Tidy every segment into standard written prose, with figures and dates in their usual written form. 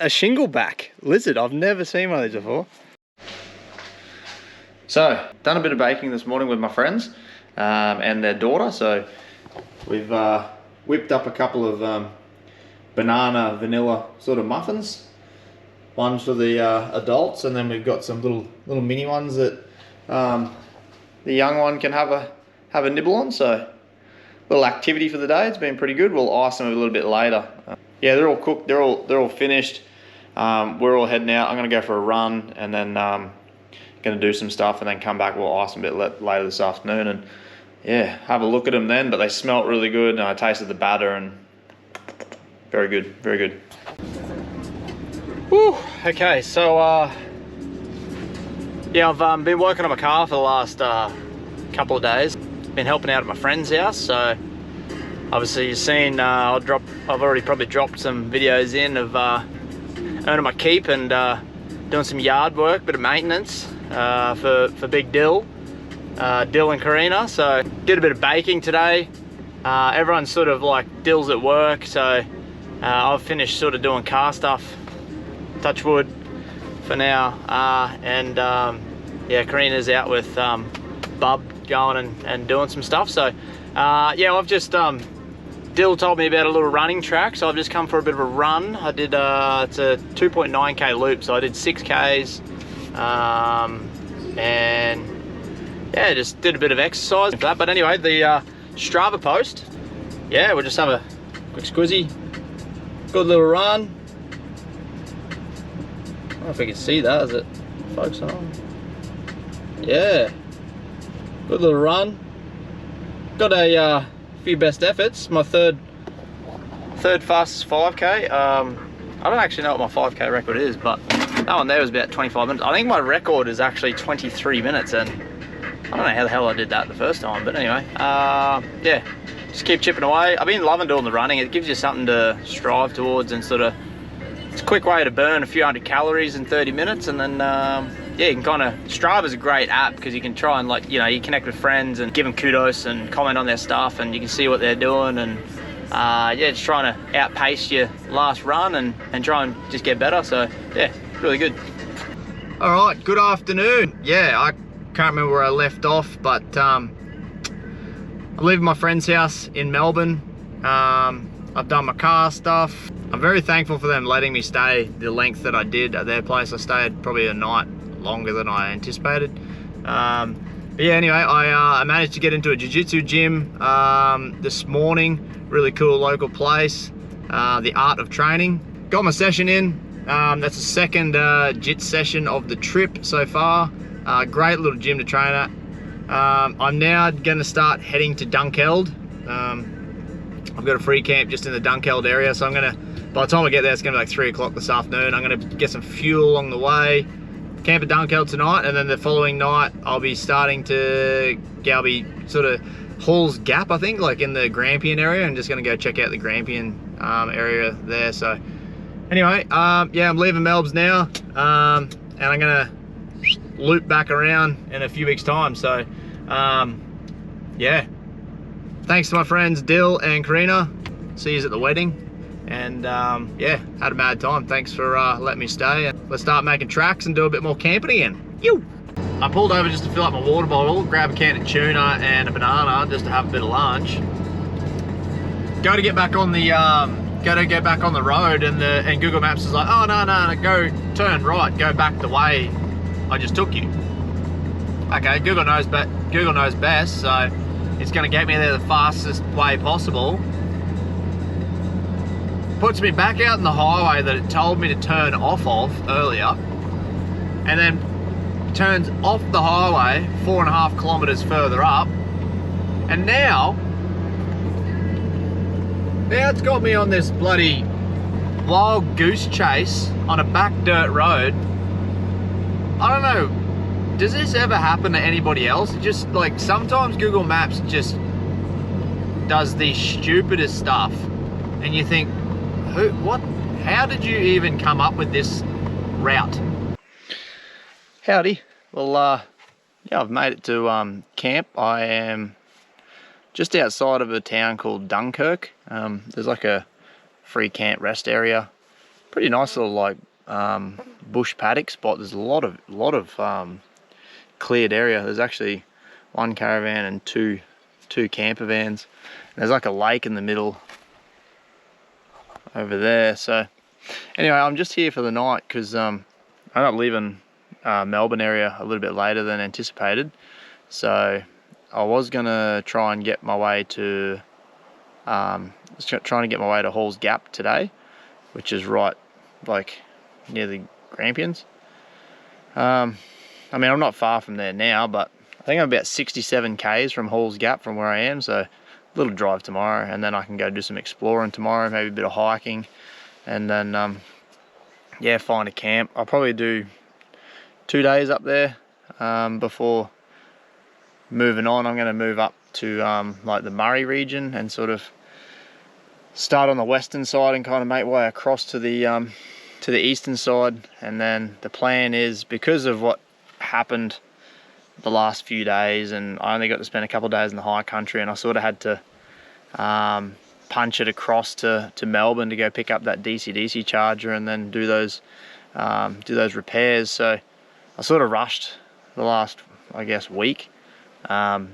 a shingleback lizard. I've never seen one of these before. So, done a bit of baking this morning with my friends and their daughter. So, we've whipped up a couple of banana vanilla sort of muffins. One for the adults, and then we've got some little mini ones that the young one can have a nibble on. So, little activity for the day. It's been pretty good. We'll ice them a little bit later. Yeah, they're all cooked. They're all finished. We're all heading out. I'm gonna go for a run, and then gonna do some stuff, and then come back. We'll ice them a bit later this afternoon, and yeah, have a look at them then. But they smelt really good, and I tasted the batter, and very good, very good. Woo. Okay, so yeah, I've been working on my car for the last couple of days. Been helping out at my friend's house, so obviously you've seen I've already probably dropped some videos in of earning my keep and doing some yard work, bit of maintenance for Big Dill and Karina. So did a bit of baking today. Everyone's sort of like Dill's at work, so I've finished sort of doing car stuff, touch wood for now, and yeah, Karina's out with Bub going and doing some stuff. So yeah, I've just Dill told me about a little running track, so I've just come for a bit of a run. I did it's a 2.9k loop, so I did 6k's and yeah, just did a bit of exercise for that. But anyway, the Strava post, yeah, we'll just have a quick squizzy, good little run. I don't know if you can see that, is it focus on? Yeah, good little run. Got a few best efforts. My third fastest 5k. I don't actually know what my 5k record is, but that one there was about 25 minutes. I think my record is actually 23 minutes, and I don't know how the hell I did that the first time, but anyway, yeah, just keep chipping away. I've been loving doing the running. It gives you something to strive towards, and sort of, it's a quick way to burn a few hundred calories in 30 minutes, and then yeah, you can kind of, Strava's a great app because you can try and, like, you know, you connect with friends and give them kudos and comment on their stuff, and you can see what they're doing, and yeah, just trying to outpace your last run and try and just get better. So yeah, really good. All right, good afternoon. Yeah, I can't remember where I left off, but I'm leaving my friend's house in Melbourne. I've done my car stuff. I'm very thankful for them letting me stay the length that I did at their place. I stayed probably a night longer than I anticipated. But yeah, anyway, I managed to get into a jiu-jitsu gym this morning. Really cool local place, the Art of Training. Got my session in. That's the second jit session of the trip so far. Great little gym to train at. I'm now going to start heading to Dunkeld. I've got a free camp just in the Dunkeld area, so I'm going to, by the time I get there, it's going to be like 3 o'clock this afternoon. I'm going to get some fuel along the way, camp at Dunkeld tonight, and then the following night I'll be starting to, yeah, I'll be sort of Hall's Gap, I think, like in the Grampian area. I'm just going to go check out the Grampian area there. So anyway, yeah, I'm leaving Melbourne now, and I'm going to loop back around in a few weeks time. So yeah, thanks to my friends Dill and Karina. See you at the wedding, and yeah, had a mad time. Thanks for letting me stay, and let's start making tracks and do a bit more camping again. Yo! I pulled over just to fill up my water bottle, grab a can of tuna and a banana just to have a bit of lunch. Go to get back on the road, and Google Maps is like, oh no, go turn right, go back the way I just took you. Okay, Google knows best, so it's going to get me there the fastest way possible. Puts me back out in the highway that it told me to turn off of earlier, and then turns off the highway 4.5 kilometers further up, and now it's got me on this bloody wild goose chase on a back dirt road. I don't know, does this ever happen to anybody else? It just, like, sometimes Google Maps just does the stupidest stuff, and you think, how did you even come up with this route? Howdy. Well, yeah, I've made it to camp. I am just outside of a town called Dunkeld. There's like a free camp rest area pretty nice little like bush paddock spot. There's a lot of cleared area. There's actually one caravan and two camper vans. There's like a lake in the middle over there. So anyway, I'm just here for the night because I'm not leaving Melbourne area a little bit later than anticipated. So I was gonna try and get my way to Hall's Gap today, which is right like near the Grampians. I mean, I'm not far from there now, but I think I'm about 67 k's from Hall's Gap from where I am, so a little drive tomorrow, and then I can go do some exploring tomorrow, maybe a bit of hiking, and then yeah, find a camp. I'll probably do 2 days up there before moving on. I'm going to move up to like the Murray region and sort of start on the western side and kind of make way across to the eastern side. And then the plan is, because of what happened the last few days, and I only got to spend a couple of days in the high country, and I sort of had to punch it across to Melbourne to go pick up that DC charger and then do those repairs. So I sort of rushed the last, I guess, week, but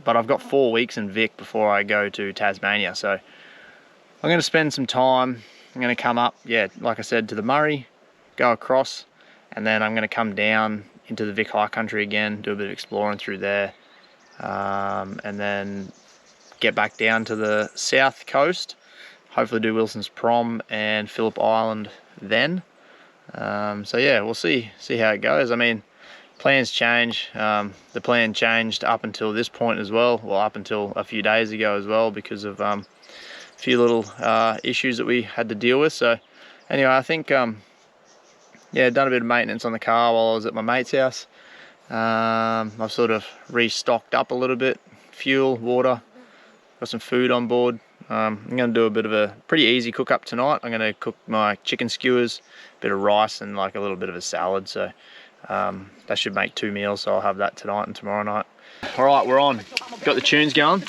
I've got 4 weeks in Vic before I go to Tasmania, so I'm going to spend some time. I'm going to come up, yeah, like I said, to the Murray, go across, and then I'm going to come down into the Vic High Country again, do a bit of exploring through there, and then get back down to the south coast, hopefully do Wilson's Prom and Phillip Island then. So yeah, we'll see how it goes. I mean, plans change. The plan changed up until this point as well, up until a few days ago as well, because of a few little issues that we had to deal with. So anyway, I think yeah, done a bit of maintenance on the car while I was at my mate's house. I've sort of restocked up a little bit, fuel, water, got some food on board. I'm going to do a bit of a pretty easy cook up tonight. I'm going to cook my chicken skewers, a bit of rice, and like a little bit of a salad. So that should make 2 meals, so I'll have that tonight and tomorrow night. All right, we're on. Got the tunes going.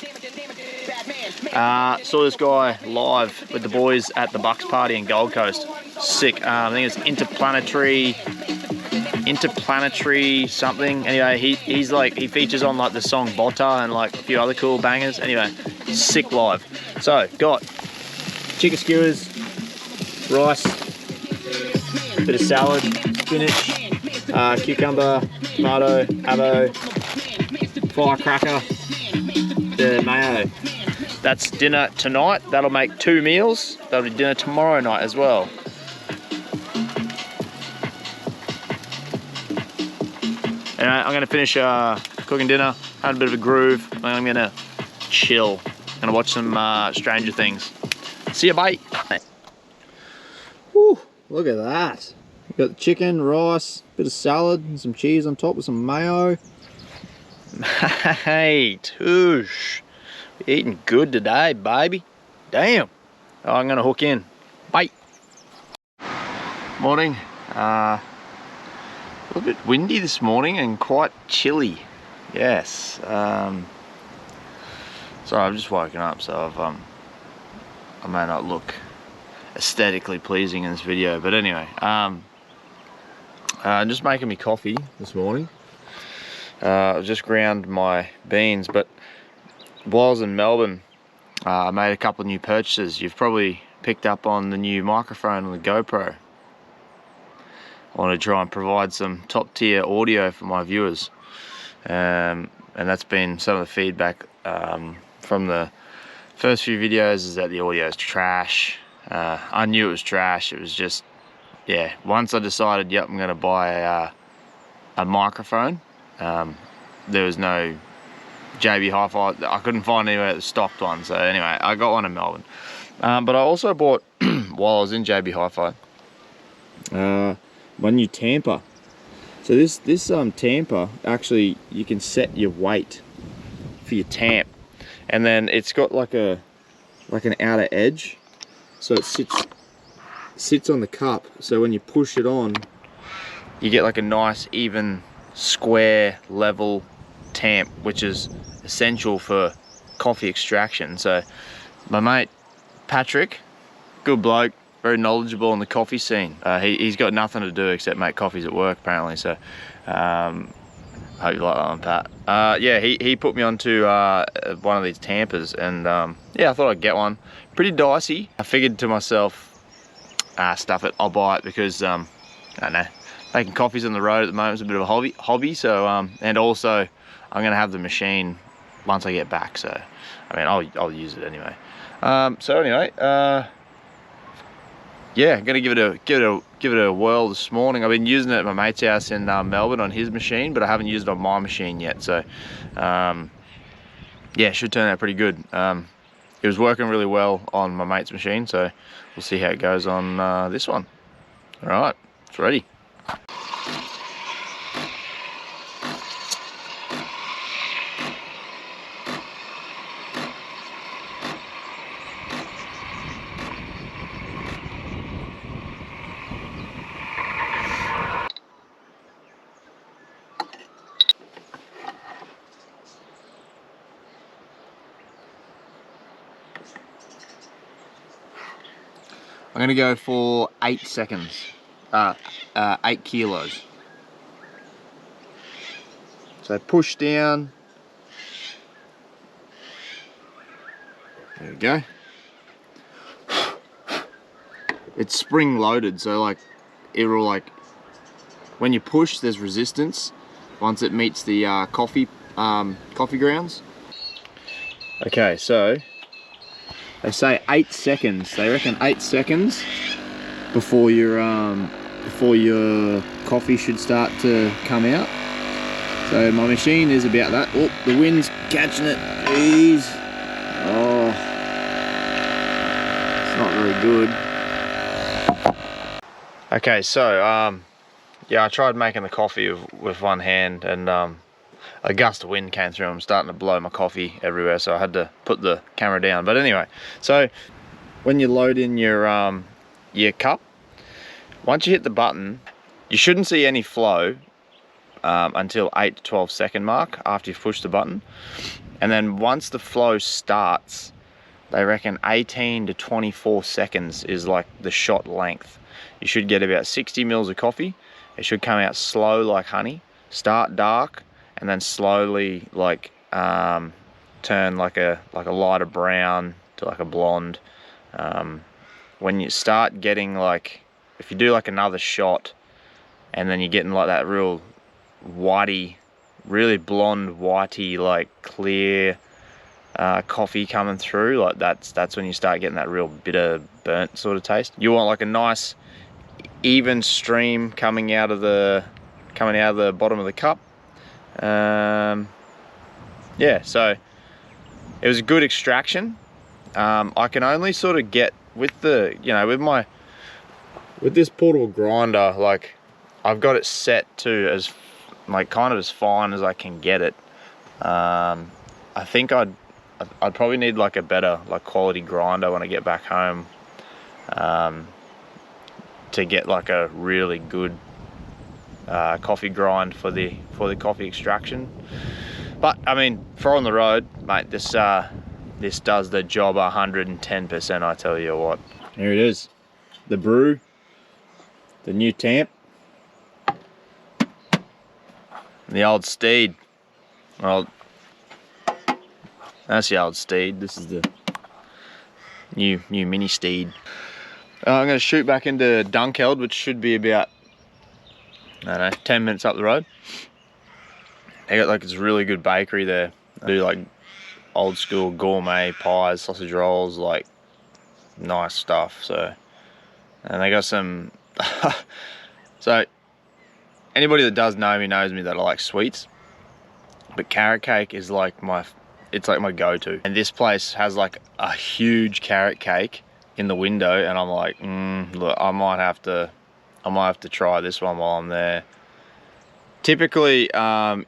Saw this guy live with the boys at the Bucks party in Gold Coast. Sick. I think it's interplanetary something. Anyway, he features on like the song Botta and like a few other cool bangers. Anyway, sick live. So got chicken skewers, rice, bit of salad, spinach, cucumber, tomato, avo, firecracker, the mayo. That's dinner tonight. That'll make 2 meals. That'll be dinner tomorrow night as well. Anyway, I'm going to finish cooking dinner, had a bit of a groove, and I'm going to chill. I'm going to watch some Stranger Things. See you, bye. Whew, look at that. We've got the chicken, rice, bit of salad, and some cheese on top with some mayo. Hey, Toosh. Eating good today, baby. Damn. Oh, I'm going to hook in. Bye. Morning. A little bit windy this morning and quite chilly. Yes. Sorry, I've just woken up, so I may not look aesthetically pleasing in this video, but anyway, I'm just making me coffee this morning. I just ground my beans, but while I was in Melbourne, I made a couple of new purchases. You've probably picked up on the new microphone on the GoPro. I want to try and provide some top tier audio for my viewers, and that's been some of the feedback from the first few videos, is that the audio is trash. I knew it was trash. It was just, yeah, once I decided, yep, I'm going to buy a microphone, there was no JB Hi-Fi. I couldn't find anywhere that stocked one, so anyway, I got one in Melbourne. But I also bought, while I was in JB Hi-Fi, my new tamper. So this tamper, actually, you can set your weight for your tamp, and then it's got like an outer edge, so it sits on the cup. So when you push it on, you get like a nice even square level tamp, which is essential for coffee extraction. So my mate Patrick, good bloke, very knowledgeable on the coffee scene. He's got nothing to do except make coffees at work apparently, so hope you like that one, Pat. Yeah, he put me onto one of these tampers, and yeah, I thought I'd get one. Pretty dicey. I figured to myself, stuff it, I'll buy it, because I don't know, making coffees on the road at the moment is a bit of a hobby. So and also I'm gonna have the machine once I get back, so I mean I'll use it anyway. So anyway, yeah, I'm gonna give it a whirl this morning. I've been using it at my mate's house in Melbourne on his machine, but I haven't used it on my machine yet. So yeah, it should turn out pretty good. It was working really well on my mate's machine, so we'll see how it goes on this one. All right, it's ready. I'm gonna go for 8 seconds, 8 kilos. So push down. There we go. It's spring loaded, so like it will, like when you push, there's resistance once it meets the coffee grounds. Okay, so they say 8 seconds. They reckon 8 seconds before your coffee should start to come out. So my machine is about that. Oh, the wind's catching it. Jeez. Oh, it's not very good. Okay, so yeah, I tried making the coffee with one hand, and a gust of wind came through. I'm starting to blow my coffee everywhere, so I had to put the camera down. But anyway, so when you load in your cup, once you hit the button, you shouldn't see any flow until 8 to 12 second mark after you've pushed the button. And then once the flow starts, they reckon 18 to 24 seconds is like the shot length. You should get about 60 mils of coffee. It should come out slow like honey, start dark, and then slowly like turn like a lighter brown to like a blonde. When you start getting like, if you do like another shot, and then you're getting like that real whitey, really blonde whitey, like clear coffee coming through, like that's when you start getting that real bitter burnt sort of taste. You want like a nice even stream coming out of the bottom of the cup. Yeah, so it was a good extraction. I can only sort of get with the, you know, with this portable grinder, like I've got it set to as like kind of as fine as I can get it. I think I'd probably need like a better like quality grinder when I get back home, to get like a really good coffee grind for the coffee extraction. But I mean, for on the road, mate, this does the job 110%, I tell you what. Here it is, the brew, the new tamp, the old steed. Well, that's the old steed. This is the new mini steed. I'm going to shoot back into Dunkeld, which should be about, I don't know, 10 minutes up the road. They got like this really good bakery there. They do like old school gourmet pies, sausage rolls, like nice stuff. So, and they got some. So, anybody that does know me knows me that I like sweets, but carrot cake is like it's like my go-to. And this place has like a huge carrot cake in the window, and I'm like, look, I might have to try this one while I'm there. Typically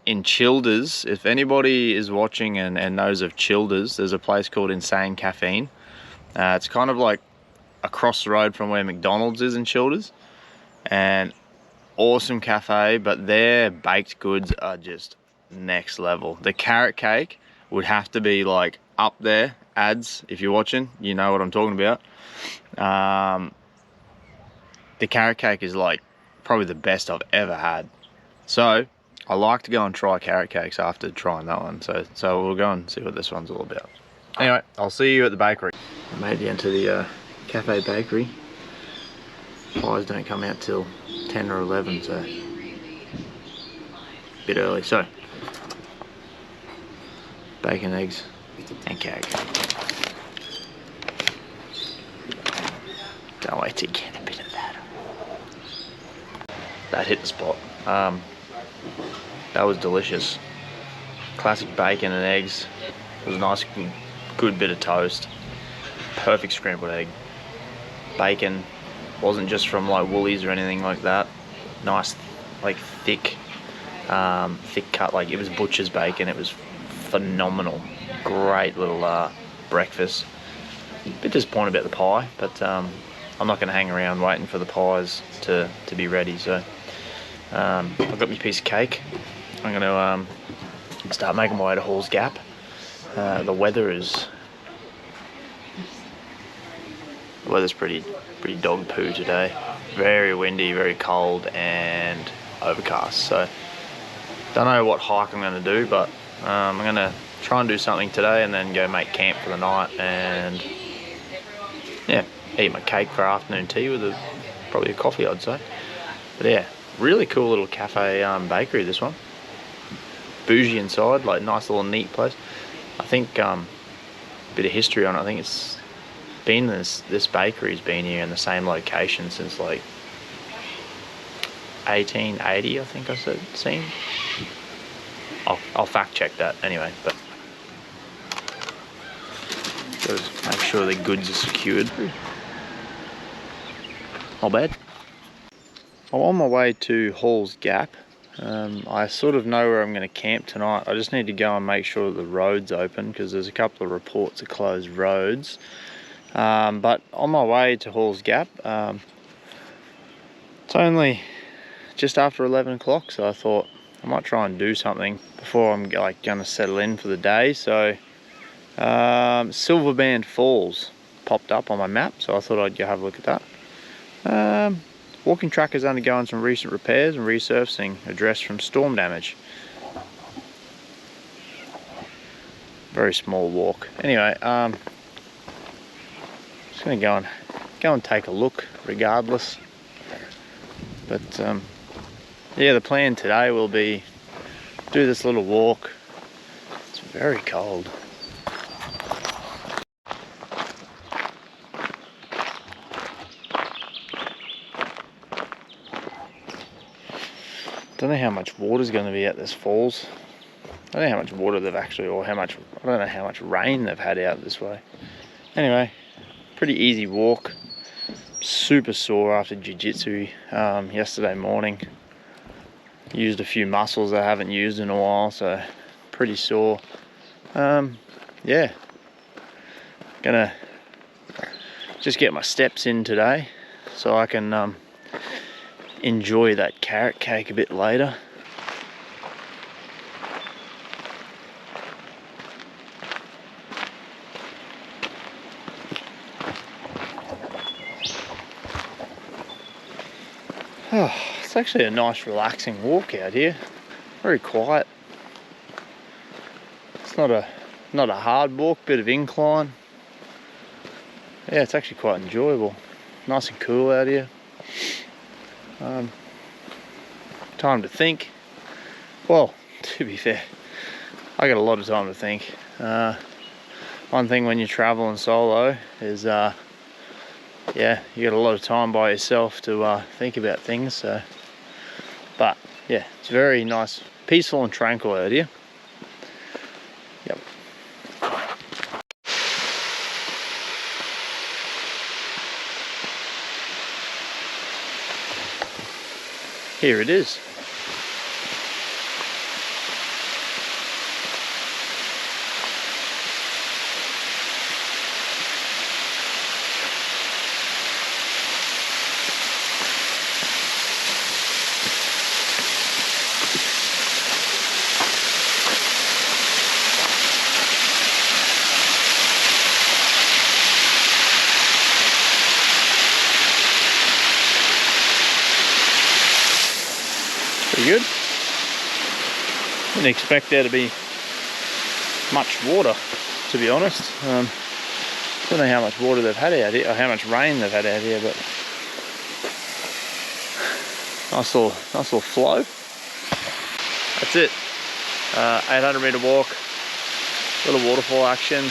in Childers, if anybody is watching and knows of Childers, there's a place called Insane Caffeine. It's kind of like across the road from where McDonald's is in Childers, and awesome cafe, but their baked goods are just next level. The carrot cake would have to be like up there. Ads, if you're watching, you know what I'm talking about. the carrot cake is like probably the best I've ever had. So I like to go and try carrot cakes after trying that one. So we'll go and see what this one's all about. Anyway, I'll see you at the bakery. I made it into the cafe bakery. Pies don't come out till 10 or 11, so a bit early. So bacon, eggs, and carrot cake. Can't wait to get a bit of that. That hit the spot. That was delicious. Classic bacon and eggs. It was a nice, good bit of toast. Perfect scrambled egg. Bacon wasn't just from like Woolies or anything like that. Nice, like thick cut. Like it was butcher's bacon. It was phenomenal. Great little breakfast. Bit disappointed about the pie, but I'm not going to hang around waiting for the pies to be ready. So I've got my piece of cake. I'm going to start making my way to Hall's Gap. The weather's pretty dog poo today. Very windy, very cold, and overcast. So don't know what hike I'm going to do, but I'm going to try and do something today, and then go make camp for the night, and yeah, eat my cake for afternoon tea with probably a coffee, I'd say. But yeah, really cool little cafe bakery, this one. Bougie inside, like nice little neat place. I think bit of history on it. I think it's been this bakery's been here in the same location since like 1880, I think I seen. I'll fact check that anyway, but just make sure the goods are secured. Not bad. I'm on my way to Hall's Gap. I sort of know where I'm going to camp tonight. I just need to go and make sure that the road's open, because there's a couple of reports of closed roads. But on my way to Hall's Gap, it's only just after 11 o'clock, so I thought I might try and do something before I'm like going to settle in for the day. So Silver Band Falls popped up on my map, so I thought I'd go have a look at that. Walking track is undergoing some recent repairs and resurfacing, addressed from storm damage. Very small walk. Anyway, just gonna go and take a look regardless. But yeah, the plan today will be do this little walk. It's very cold. I don't know how much water's going to be at this falls. I don't know how much water they've actually, or I don't know how much rain they've had out this way. Anyway, pretty easy walk. Super sore after jiu-jitsu yesterday morning. Used a few muscles I haven't used in a while, so pretty sore. Yeah, gonna just get my steps in today so I can enjoy that carrot cake a bit later. Oh, it's actually a nice relaxing walk out here. Very quiet. It's not a hard walk, bit of incline. Yeah, it's actually quite enjoyable. Nice and cool out here. Time to think. Well, to be fair, I got a lot of time to think. One thing when you're traveling solo is yeah, you got a lot of time by yourself to think about things. So, but yeah, it's very nice, peaceful and tranquil out here. Yep. Here it is. Pretty good. Didn't expect there to be much water, to be honest. Don't know how much water they've had out here, or how much rain they've had out here, but nice little flow. That's it. 800 metre walk, little waterfall action.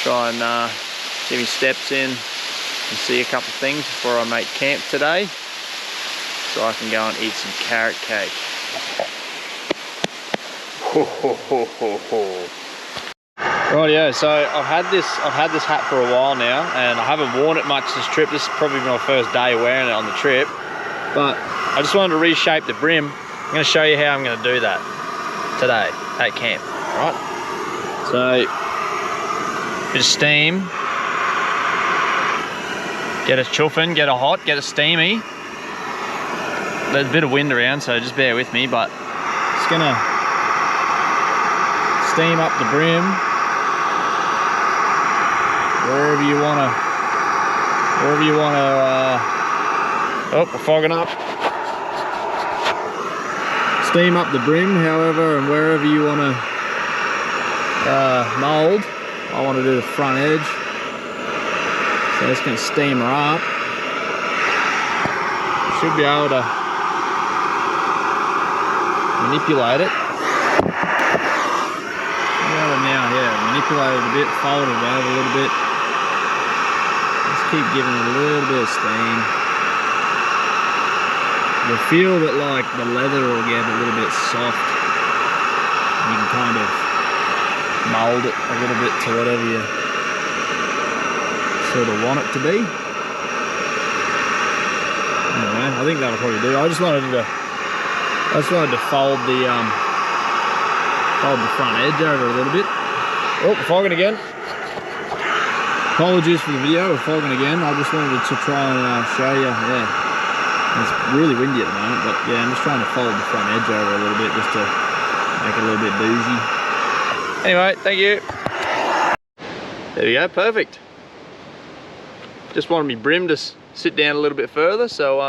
Try and get me steps in and see a couple of things before I make camp today, so I can go and eat some carrot cake. Ho ho ho ho ho. Rightio, so I've had this hat for a while now, and I haven't worn it much this trip. This is probably my first day wearing it on the trip, but I just wanted to reshape the brim. I'm going to show you how I'm going to do that today at camp. Right, so bit of steam, get it chuffing, get it hot, get it steamy. There's a bit of wind around, so just bear with me, but it's going to steam up the brim wherever you want to, oh, we're fogging up. Steam up the brim, however, and wherever you want to mould. I want to do the front edge, so it's going to steam her up. Should be able to manipulate it. Now, yeah, manipulate it a bit, fold it over a little bit. Just keep giving it a little bit of steam. You'll feel that like the leather will get a little bit soft. You can kind of mould it a little bit to whatever you sort of want it to be. Anyway, I think that'll probably do. I just wanted to fold the front edge over a little bit. Oh, we're fogging again. Apologies for the video, we're fogging again. I just wanted to try and show you, yeah. It's really windy at the moment, but yeah, I'm just trying to fold the front edge over a little bit just to make it a little bit bougie. Anyway, thank you. There we go, perfect. Just wanted my brim to sit down a little bit further, so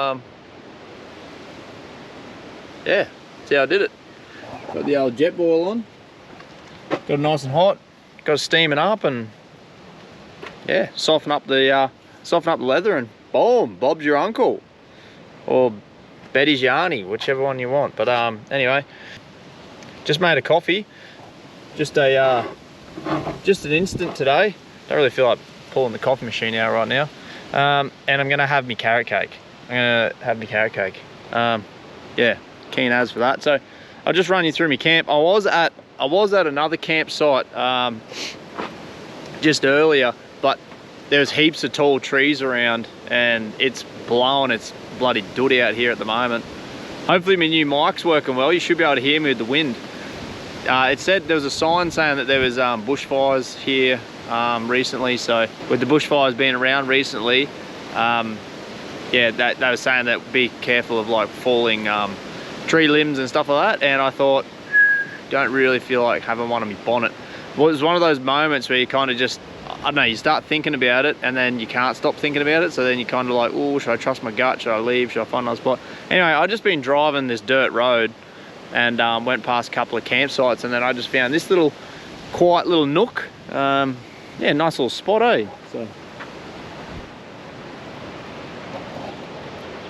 yeah, that's how I did it. Got the old jet boil on, got it nice and hot, got it steaming up, and yeah, soften up the leather, and boom, Bob's your uncle, or Betty's your auntie, whichever one you want. But anyway, just made a coffee, just an instant today. Don't really feel like pulling the coffee machine out right now, and I'm gonna have me carrot cake. Yeah, keen as for that. So I'll just run you through my camp. I was at another campsite just earlier, but there's heaps of tall trees around, and it's blowing its bloody dood out here at the moment. Hopefully my new mic's working well. You should be able to hear me with the wind. It said there was a sign saying that there was bushfires here recently. So with the bushfires being around recently, yeah, they were saying that be careful of like falling tree limbs and stuff like that. And I thought, don't really feel like having one on my bonnet. Well, it was one of those moments where you kind of just, I don't know, you start thinking about it and then you can't stop thinking about it. So then you kind of like, oh, should I trust my gut? Should I leave? Should I find another spot? Anyway, I just been driving this dirt road and went past a couple of campsites, and then I just found this little quiet little nook. Yeah, nice little spot, eh? So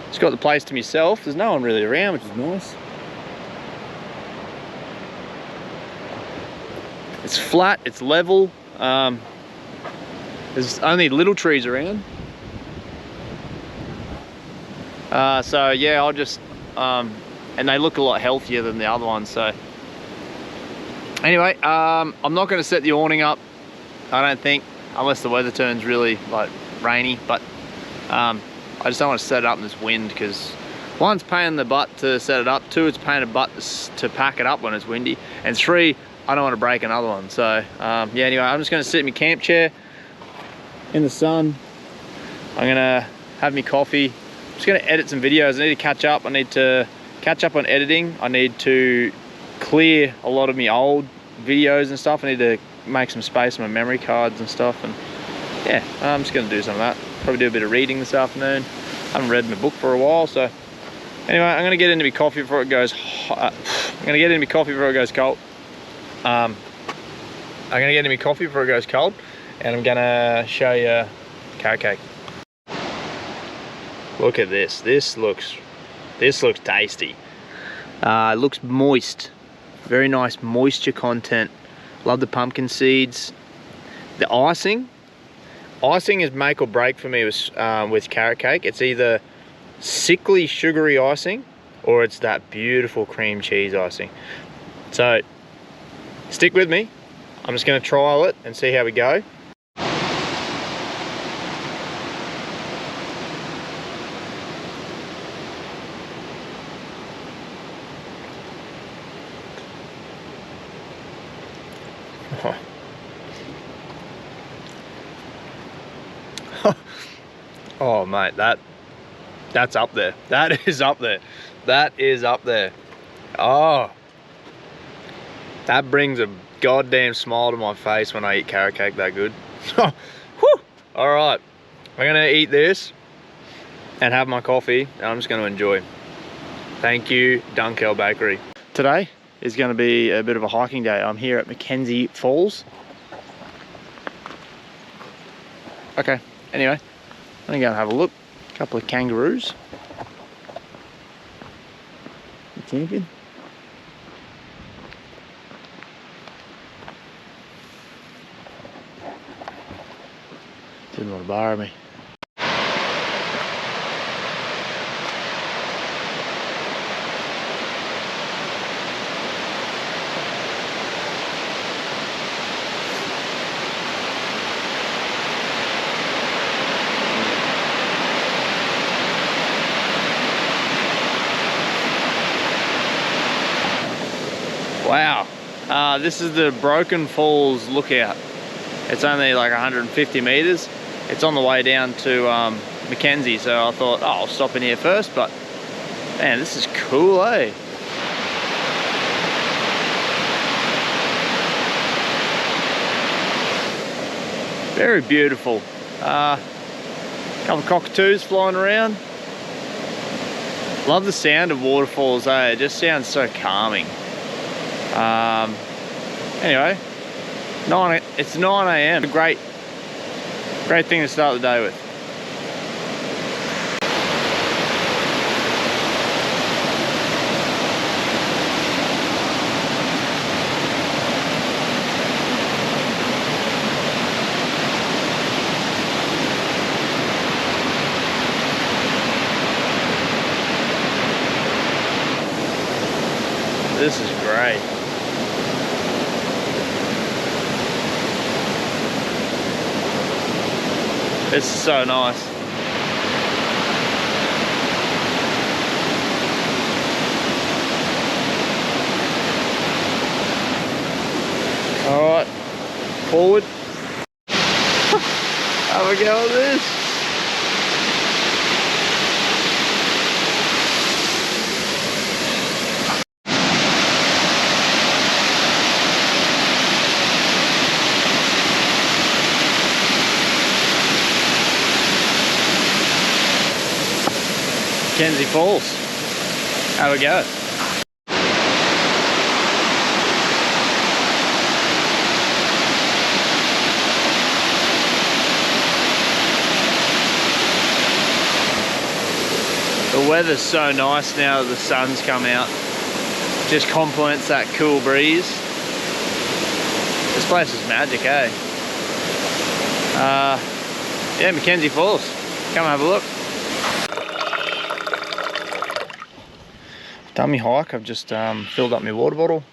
it's got the place to myself. There's no one really around, which is nice. It's flat, it's level. There's only little trees around. So yeah, I'll just, and they look a lot healthier than the other ones. So anyway, I'm not going to set the awning up, I don't think, unless the weather turns really like rainy. But I just don't want to set it up in this wind, because one's pain in the butt to set it up, two, it's pain in the butt to pack it up when it's windy, and three, I don't want to break another one. So yeah, anyway, I'm just going to sit in my camp chair in the sun. I'm going to have my coffee. I'm just going to edit some videos. I need to catch up. I need to catch up on editing. I need to clear a lot of my old videos and stuff. I need to make some space on my memory cards and stuff. And yeah, I'm just going to do some of that. Probably do a bit of reading this afternoon. I haven't read my book for a while, so Anyway, I'm gonna get into my coffee before it goes hot. I'm gonna get into my coffee before it goes cold. I'm gonna get into my coffee before it goes cold, and I'm gonna show you carrot cake. Look at this. This looks tasty. It looks moist. Very nice moisture content. Love the pumpkin seeds. The icing is make or break for me with carrot cake. It's either sickly sugary icing or it's that beautiful cream cheese icing. So stick with me. I'm just going to trial it and see how we go. Oh mate, that's up there. That is up there. That is up there. Oh, that brings a goddamn smile to my face when I eat carrot cake that good. Whew. All right, I'm gonna eat this and have my coffee, and I'm just gonna enjoy. Thank you, Dunkeld Bakery. Today is gonna be a bit of a hiking day. I'm here at Mackenzie Falls. Okay, anyway, I'm gonna go and have a look. A couple of kangaroos. Camping. Didn't want to borrow me. Wow, this is the Broken Falls lookout. It's only like 150 meters. It's on the way down to Mackenzie, so I thought, oh, I'll stop in here first, but man, this is cool, eh? Very beautiful. Couple of cockatoos flying around. Love the sound of waterfalls, eh? It just sounds so calming. Anyway, it's 9 AM. A great thing to start the day with. This is great. This is so nice. All right, forward. Have a go at this. Mackenzie Falls. Have a go. The weather's so nice now that the sun's come out. Just complements that cool breeze. This place is magic, eh? Yeah, Mackenzie Falls. Come have a look. Done my hike. I've just filled up my water bottle,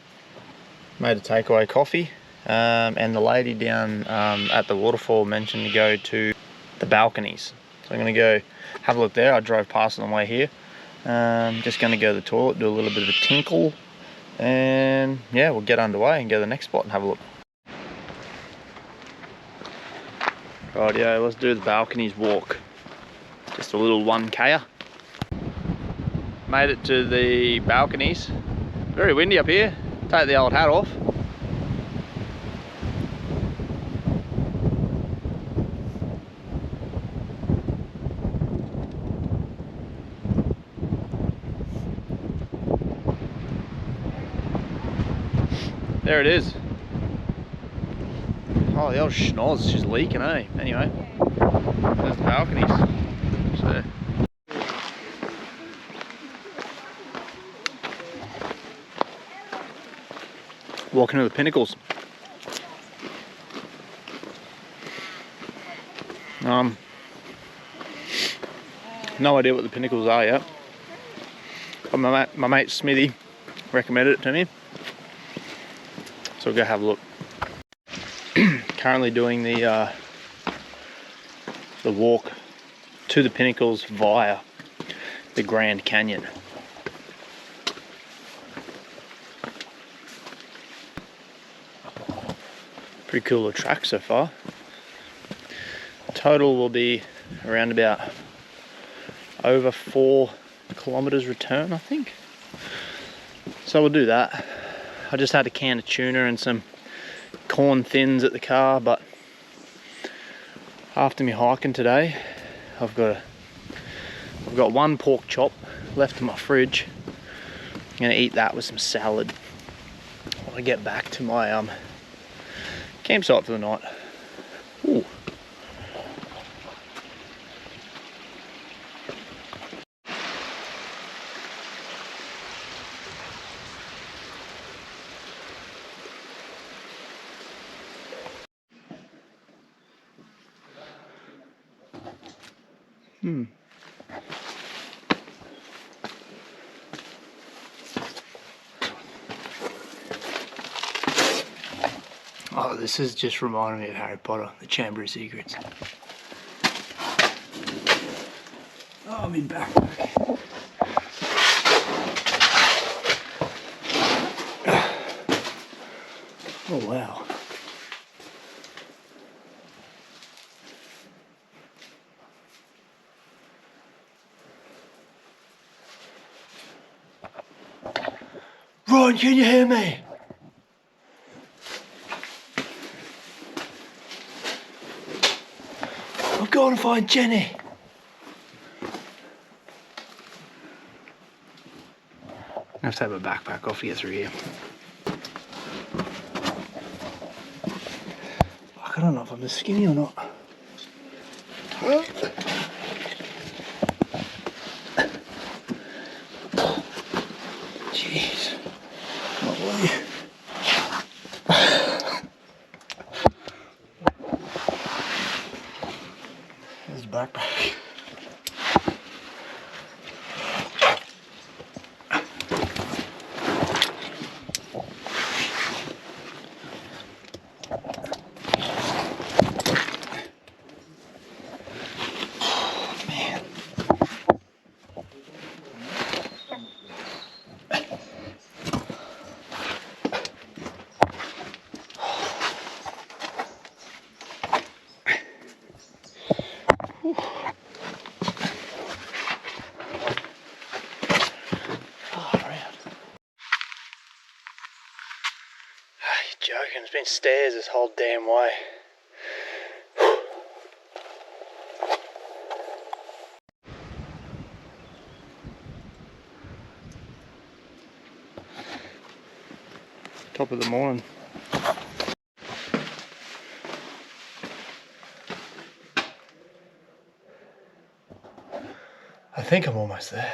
made a takeaway coffee, and the lady down at the waterfall mentioned to go to the balconies. So I'm going to go have a look there. I drove past on the way here. Just going to go to the toilet, do a little bit of a tinkle, and yeah, we'll get underway and go to the next spot and have a look. Rightio, let's do the balconies walk. Just a little 1K'er. Made it to the balconies. Very windy up here. Take the old hat off. There it is. Oh, the old schnoz, she's leaking, eh? Anyway, there's the balconies. So. Walking to the pinnacles. No idea what the pinnacles are yet. But my mate Smithy recommended it to me, so we'll go have a look. Currently doing the walk to the pinnacles via the Grand Canyon. Pretty cool little track so far. Total will be around about over 4 kilometers return, I think. So we'll do that. I just had a can of tuna and some corn thins at the car, but after me hiking today, I've got one pork chop left in my fridge. I'm gonna eat that with some salad when I get back to my campsite for the night. Ooh. Oh, this is just reminding me of Harry Potter, the Chamber of Secrets. Oh, I'm in backpack. Oh, wow. Ron, can you hear me? I've got to find Jenny. I have to have a backpack off to get through here. Fuck, I don't know if I'm this skinny or not. Jeez. Not really. There's the backpack. Joking, it's been stairs this whole damn way. Top of the morning. I think I'm almost there.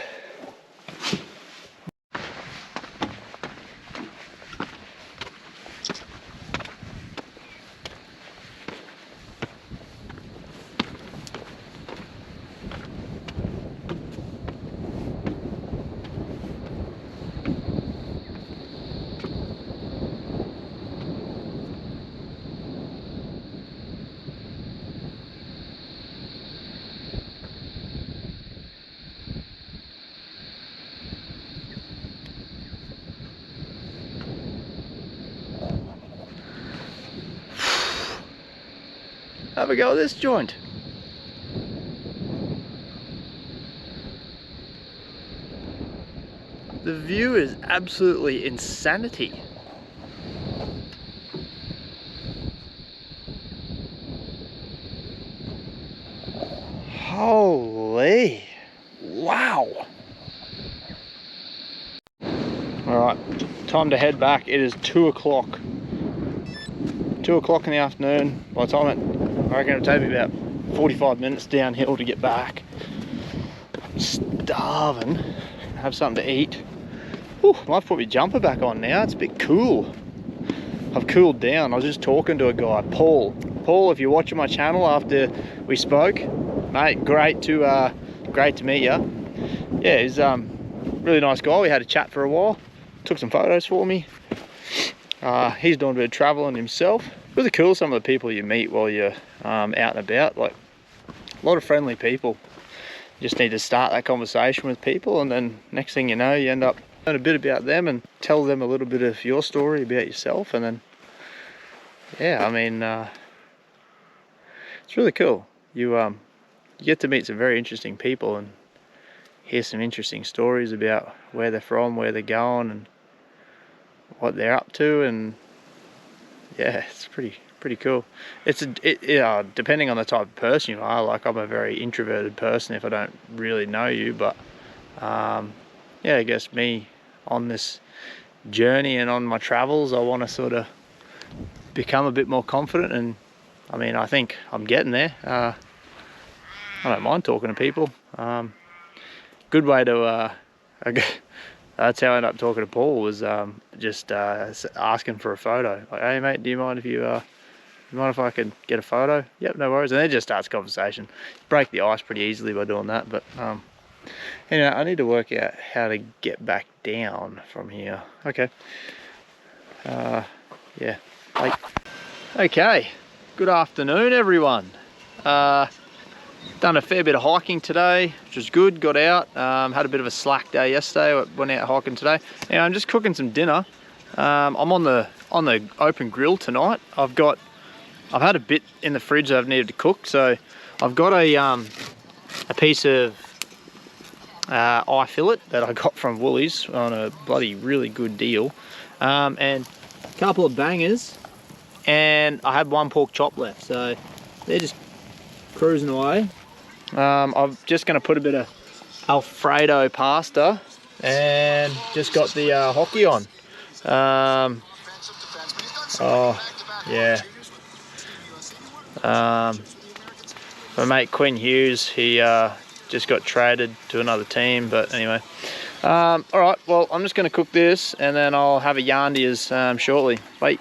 Have a go at this joint. The view is absolutely insanity. Holy, wow. All right, time to head back. It is 2 o'clock. 2 o'clock in the afternoon. By the time I reckon it'll take me about 45 minutes downhill to get back. I'm starving. Have something to eat. Whew, I might put my jumper back on now. It's a bit cool. I've cooled down. I was just talking to a guy, Paul. Paul, if you're watching my channel after we spoke, mate, great to meet you. Yeah, he's really nice guy. We had a chat for a while. Took some photos for me. He's doing a bit of traveling himself. Really cool, some of the people you meet while you're out and about. Like a lot of friendly people. You just need to start that conversation with people, and then next thing you know, you end up knowing a bit about them and tell them a little bit of your story about yourself, and then yeah, I mean, it's really cool. You get to meet some very interesting people and hear some interesting stories about where they're from, where they're going, and what they're up to, and yeah, it's pretty cool. It's depending on the type of person you are. Like, I'm a very introverted person if I don't really know you, but yeah, I guess me on this journey and on my travels, I want to sort of become a bit more confident, and I mean, I think I'm getting there. I don't mind talking to people. Good way to that's how I ended up talking to Paul, was just asking for a photo. Like, hey mate, do you mind if I could get a photo? Yep, no worries. And then it just starts conversation. Break the ice pretty easily by doing that. But anyway, I need to work out how to get back down from here. Okay. Yeah. Okay. Good afternoon, everyone. Done a fair bit of hiking today, which was good. Got out, had a bit of a slack day yesterday. Went out hiking today. Now I'm just cooking some dinner. I'm on the open grill tonight. I've had a bit in the fridge that I've needed to cook, so I've got a piece of eye fillet that I got from Woolies on a bloody really good deal, and a couple of bangers, and I had one pork chop left, so they're just cruising away. I'm just going to put a bit of Alfredo pasta, and just got the hockey on. Oh yeah. My mate Quinn Hughes, he just got traded to another team, but anyway. Alright, well, I'm just going to cook this, and then I'll have a yarn to yous shortly. Bye.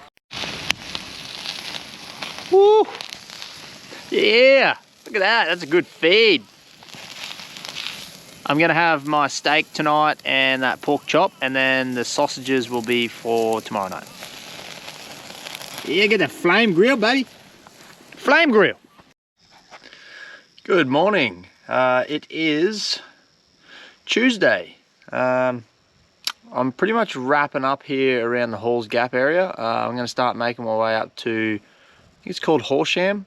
Woo! Yeah! Look at that, that's a good feed. I'm going to have my steak tonight and that pork chop, and then the sausages will be for tomorrow night. Yeah, get that flame grill, baby. Flame grill. Good morning. It is Tuesday. I'm pretty much wrapping up here around the Halls Gap area. I'm going to start making my way up to, I think it's called Horsham.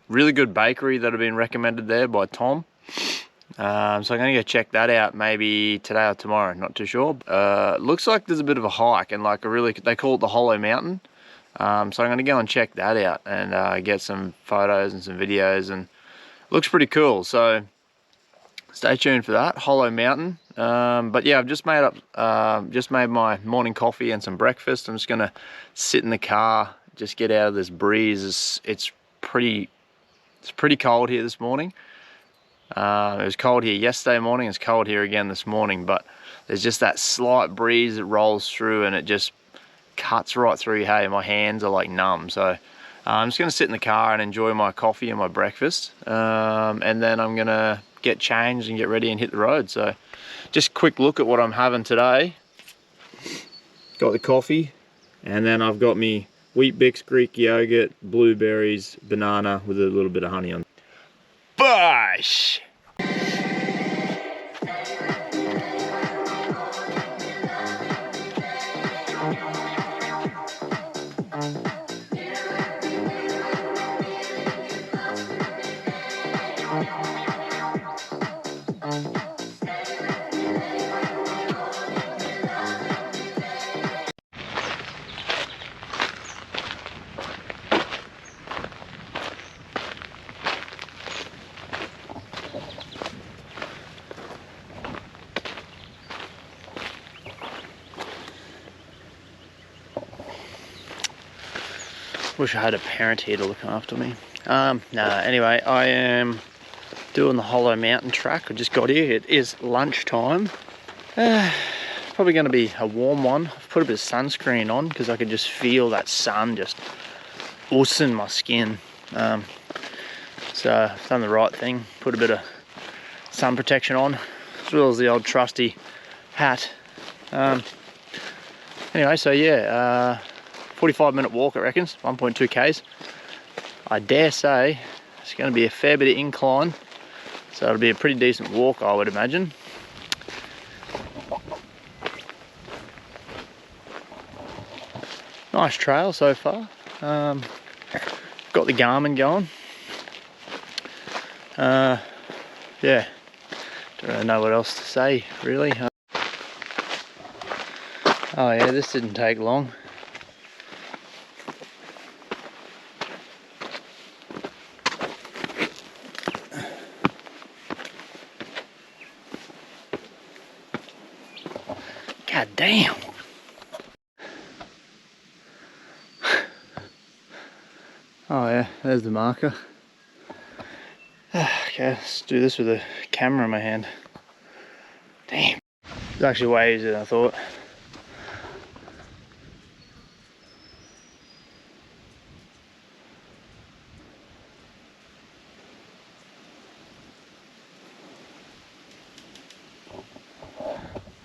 Really good bakery that have been recommended there by Tom. So I'm going to go check that out maybe today or tomorrow, not too sure. Looks like there's a bit of a hike, and like they call it the Hollow Mountain. So I'm going to go and check that out and get some photos and some videos, and looks pretty cool. So stay tuned for that, Hollow Mountain. But yeah, I've just made my morning coffee and some breakfast. I'm just going to sit in the car, just get out of this breeze. It's pretty cold here this morning. It was cold here yesterday morning, it's cold here again this morning, but there's just that slight breeze that rolls through, and it just cuts right through. Hey, my hands are like numb, so I'm just going to sit in the car and enjoy my coffee and my breakfast, and then I'm going to get changed and get ready and hit the road. So just a quick look at what I'm having today. Got the coffee, and then I've got me Wheat Bix Greek yogurt, blueberries, banana with a little bit of honey on. Bush! Wish I had a parent here to look after me. Anyway, I am doing the Hollow Mountain track. I just got here. It is lunchtime. Probably going to be a warm one. I've put a bit of sunscreen on because I could just feel that sun just oozing my skin. So I've done the right thing. Put a bit of sun protection on, as well as the old trusty hat. Anyway, so yeah, 45-minute walk, I reckon, 1.2 k's. I dare say it's going to be a fair bit of incline, so it'll be a pretty decent walk, I would imagine. Nice trail so far. Got the Garmin going. Yeah, don't really know what else to say, really. Oh yeah, this didn't take long. God damn. Oh yeah, there's the marker. Okay, let's do this with a camera in my hand. Damn. It's actually way easier than I thought.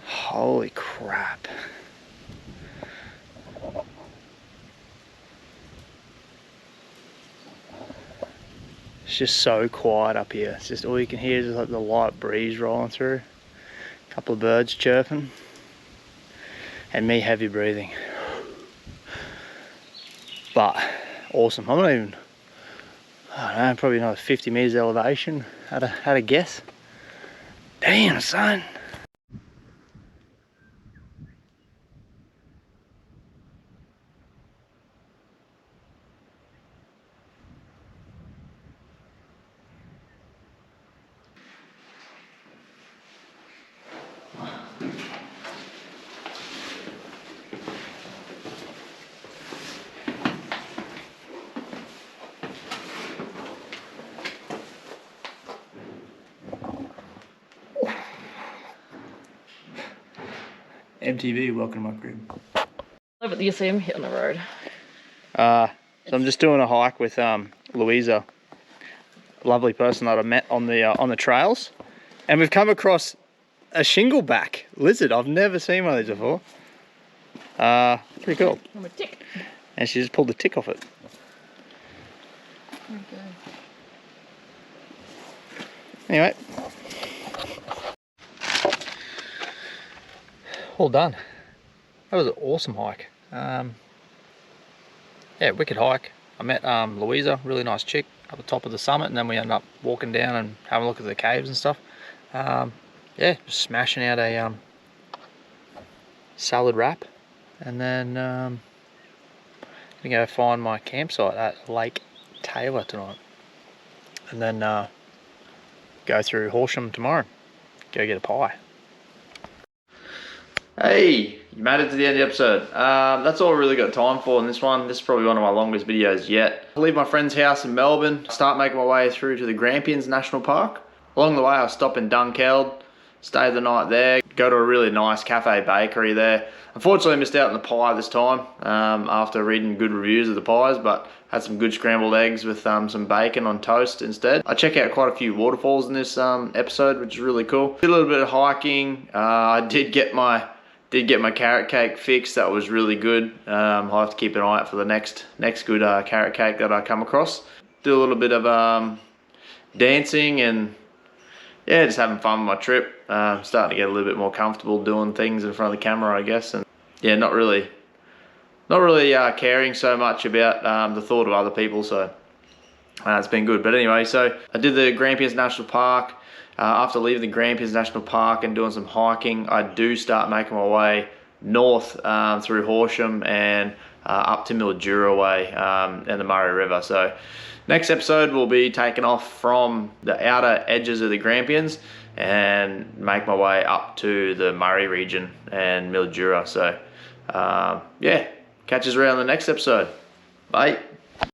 Holy crap. It's just so quiet up here. It's just all you can hear is like the light breeze rolling through. A couple of birds chirping. And me heavy breathing. But awesome. I'm not even, I don't know, probably another 50 meters elevation. Had a guess. Damn, son. MTV, welcome to my crib. But you see him hit on the road. So I'm just doing a hike with Louisa, a lovely person that I met on the trails, and we've come across a shingleback lizard. I've never seen one of these before. Pretty cool. I'm a tick. And she just pulled the tick off it. Okay. Anyway, all done. That was an awesome hike. Yeah, wicked hike. I met Louisa, really nice chick, up the top of the summit, and then we ended up walking down and having a look at the caves and stuff. Yeah, just smashing out a salad wrap, and then gonna go find my campsite at Lake Taylor tonight, and then go through Horsham tomorrow, go get a pie. Hey, you made it to the end of the episode. That's all I really got time for in this one. This is probably one of my longest videos yet. I leave my friend's house in Melbourne, start making my way through to the Grampians National Park. Along the way I'll stop in Dunkeld, stay the night there, go to a really nice cafe bakery there. Unfortunately I missed out on the pie this time after reading good reviews of the pies, but had some good scrambled eggs with some bacon on toast instead. I check out quite a few waterfalls in this episode, which is really cool. Did a little bit of hiking. I did get my carrot cake fixed. That was really good. I'll have to keep an eye out for the next good carrot cake that I come across. Do a little bit of dancing and yeah, just having fun with my trip. Starting to get a little bit more comfortable doing things in front of the camera, I guess. And yeah, not really caring so much about the thought of other people. So it's been good. But anyway, so I did the Grampians National Park. After leaving the Grampians National Park and doing some hiking, I do start making my way north through Horsham and up to Mildura way and the Murray River. So next episode will be taking off from the outer edges of the Grampians and make my way up to the Murray region and Mildura. So yeah, catch us around the next episode. Bye.